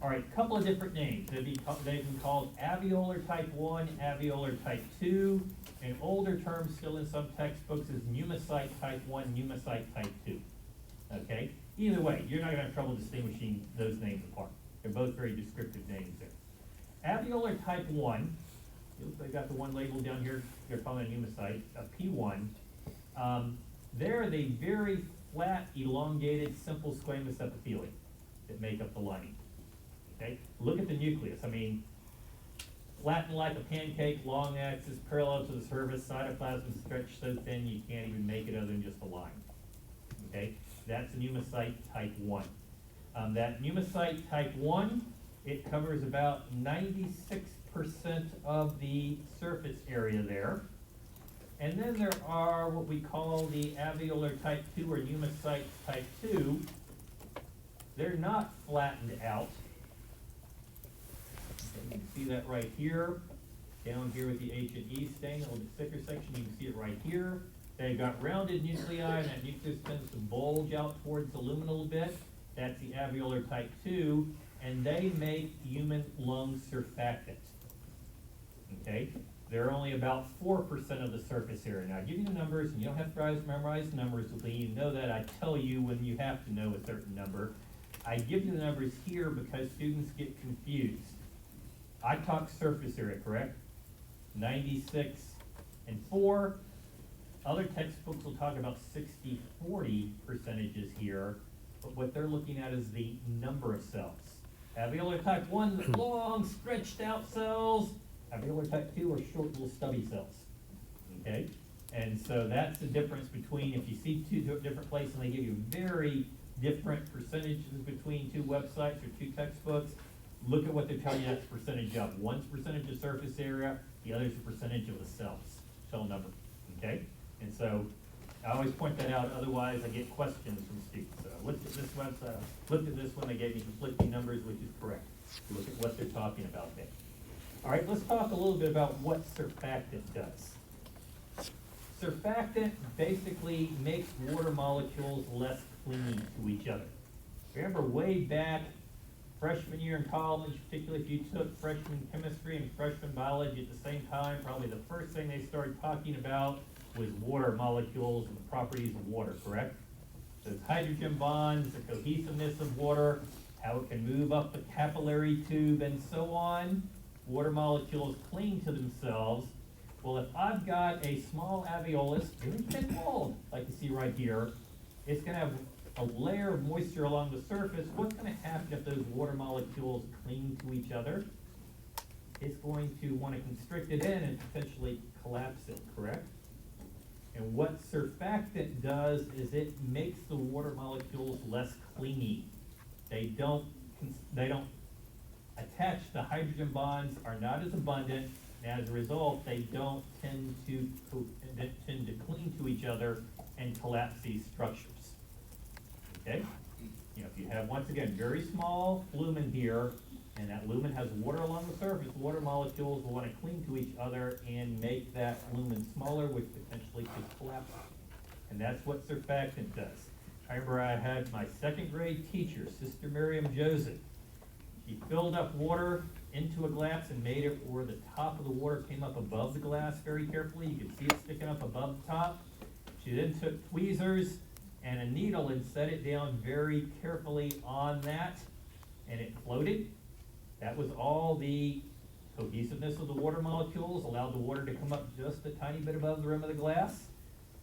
All right, a couple of different names. They've been called alveolar type 1, alveolar type 2. An older term still in some textbooks is pneumocyte type 1, pneumocyte type 2. Okay? Either way, you're not going to have trouble distinguishing those names apart. They're both very descriptive names there. Alveolar type 1, they got the one labeled down here, they're calling it a pneumocyte, a P1. They're the very flat, elongated, simple squamous epithelium that make up the lining. Okay? Look at the nucleus. I mean, flattened like a pancake, long axis, parallel to the surface, cytoplasm stretched so thin you can't even make it other than just a line. Okay? That's pneumocyte type 1. That pneumocyte type 1, it covers about 96% of the surface area there. And then there are what we call the alveolar type 2 or pneumocyte type 2. They're not flattened out. You can see that right here, down here with the H and E stain, a little bit thicker section, you can see it right here. They've got rounded nuclei, and that nucleus tends to bulge out towards the lumen a little bit. That's the alveolar type 2, and they make human lung surfactant. Okay? They're only about 4% of the surface area. Now, I give you the numbers, and you don't have to memorize numbers with me. You know that I tell you when you have to know a certain number. I give you the numbers here because students get confused. I talk surface area, correct? 96 and 4. Other textbooks will talk about 60-40 percentages here, but what they're looking at is the number of cells. Alveolar type 1, the long, stretched out cells. Alveolar type 2 are short, little stubby cells. Okay? And so that's the difference between, if you see two different places and they give you very different percentages between two websites or two textbooks, look at what they're telling you that's percentage of. One's percentage of surface area, the other's a percentage of the cells, cell number, okay? And so I always point that out, otherwise I get questions from students. So I looked at this website, looked at this one, they gave me conflicting numbers, which is correct. Look at what they're talking about there. All right, let's talk a little bit about what surfactant does. Surfactant basically makes water molecules less clingy to each other. Remember way back, freshman year in college, particularly if you took freshman chemistry and freshman biology at the same time, probably the first thing they started talking about was water molecules and the properties of water, correct? Those hydrogen bonds, the cohesiveness of water, how it can move up the capillary tube and so on. Water molecules cling to themselves. Well, if I've got a small alveolus, very thin walled, like you see right here, it's going to have a layer of moisture along the surface. What's going to happen if those water molecules cling to each other? It's going to want to constrict it in and potentially collapse it, correct? And what surfactant does is it makes the water molecules less clingy. They don't attach, the hydrogen bonds are not as abundant, and as a result, they don't tend to cling to each other and collapse these structures. Okay? You know, if you have, once again, very small lumen here, and that lumen has water along the surface, water molecules will want to cling to each other and make that lumen smaller, which potentially could collapse it. And that's what surfactant does. I remember I had my second grade teacher, Sister Miriam Joseph. She filled up water into a glass and made it where the top of the water came up above the glass very carefully. You can see it sticking up above the top. She then took tweezers and a needle and set it down very carefully on that, and it floated. That was all the cohesiveness of the water molecules, allowed the water to come up just a tiny bit above the rim of the glass.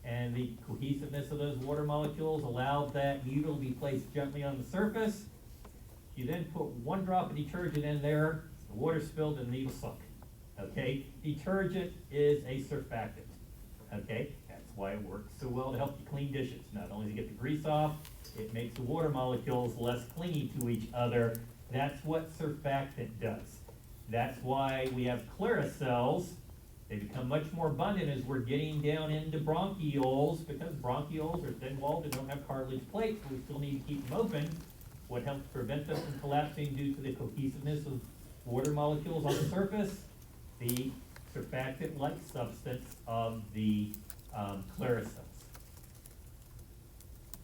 and the cohesiveness of those water molecules allowed that needle to be placed gently on the surface. You then put one drop of detergent in there, the water spilled and the needle sunk. Okay, detergent is a surfactant. Okay, that's why it works so well to help you clean dishes. Not only to get the grease off, it makes the water molecules less clingy to each other. That's what surfactant does. That's why we have Clara cells. They become much more abundant as we're getting down into bronchioles, because bronchioles are thin-walled and don't have cartilage plates, but we still need to keep them open. What helps prevent them from collapsing due to the cohesiveness of water molecules on the surface? The surfactant-like substance of the Clara cells.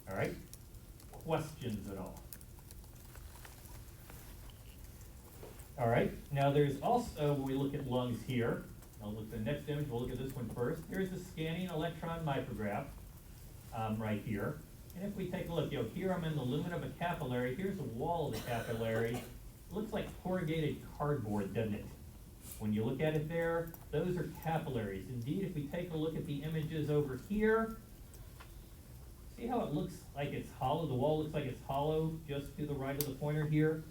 All right, questions at all? All right, now there's also, when we look at lungs here, I'll look at the next image, we'll look at this one first. Here's the scanning electron micrograph right here. And if we take a look, here I'm in the lumen of a capillary. Here's the wall of the capillary. It looks like corrugated cardboard, doesn't it? When you look at it there, those are capillaries. Indeed, if we take a look at the images over here, see how it looks like it's hollow? The wall looks like it's hollow just to the right of the pointer here.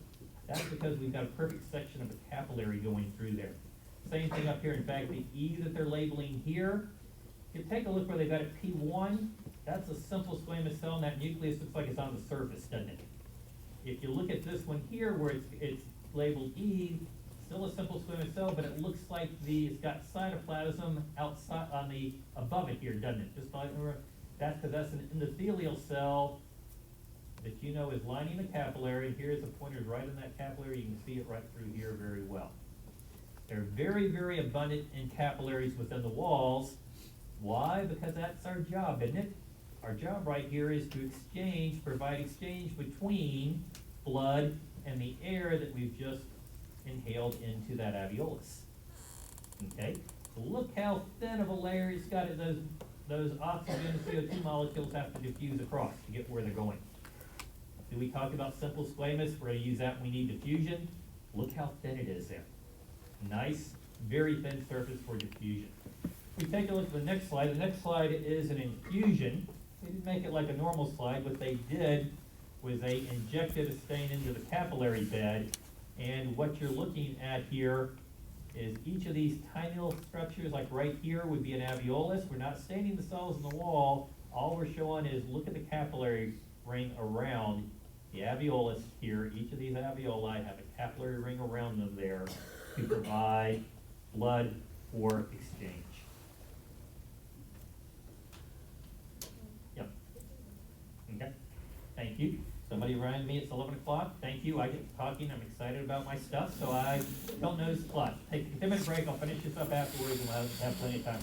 That's because we've got a perfect section of a capillary going through there. Same thing up here. In fact, the E that they're labeling here, if you take a look where they've got it P1, that's a simple squamous cell, and that nucleus looks like it's on the surface, doesn't it? If you look at this one here where it's labeled E, still a simple squamous cell, but it looks like it's got cytoplasm outside on the above it here, doesn't it? Just like, that's because that's an endothelial cell that you know is lining the capillary. Here's the pointers right in that capillary. You can see it right through here very well. They're very, very abundant in capillaries within the walls. Why? Because that's our job, isn't it? Our job right here is to provide exchange between blood and the air that we've just inhaled into that alveolus. Okay? So look how thin of a layer it's got. Those oxygen and CO2 molecules have to diffuse across to get where they're going. Do we talk about simple squamous? We're going to use that when we need diffusion. Look how thin it is there. Nice, very thin surface for diffusion. If we take a look at the next slide is an infusion. They didn't make it like a normal slide. What they did was they injected a stain into the capillary bed, and what you're looking at here is each of these tiny little structures, like right here would be an alveolus. We're not staining the cells in the wall. All we're showing is look at the capillary ring around the alveolus here. Each of these alveoli have a capillary ring around them there to provide blood for exchange. Yep. Okay. Thank you. Somebody rang me, it's 11 o'clock. Thank you. I get talking. I'm excited about my stuff, so I don't notice the clock. Take a 10-minute break. I'll finish this up afterwards, and we'll have plenty of time.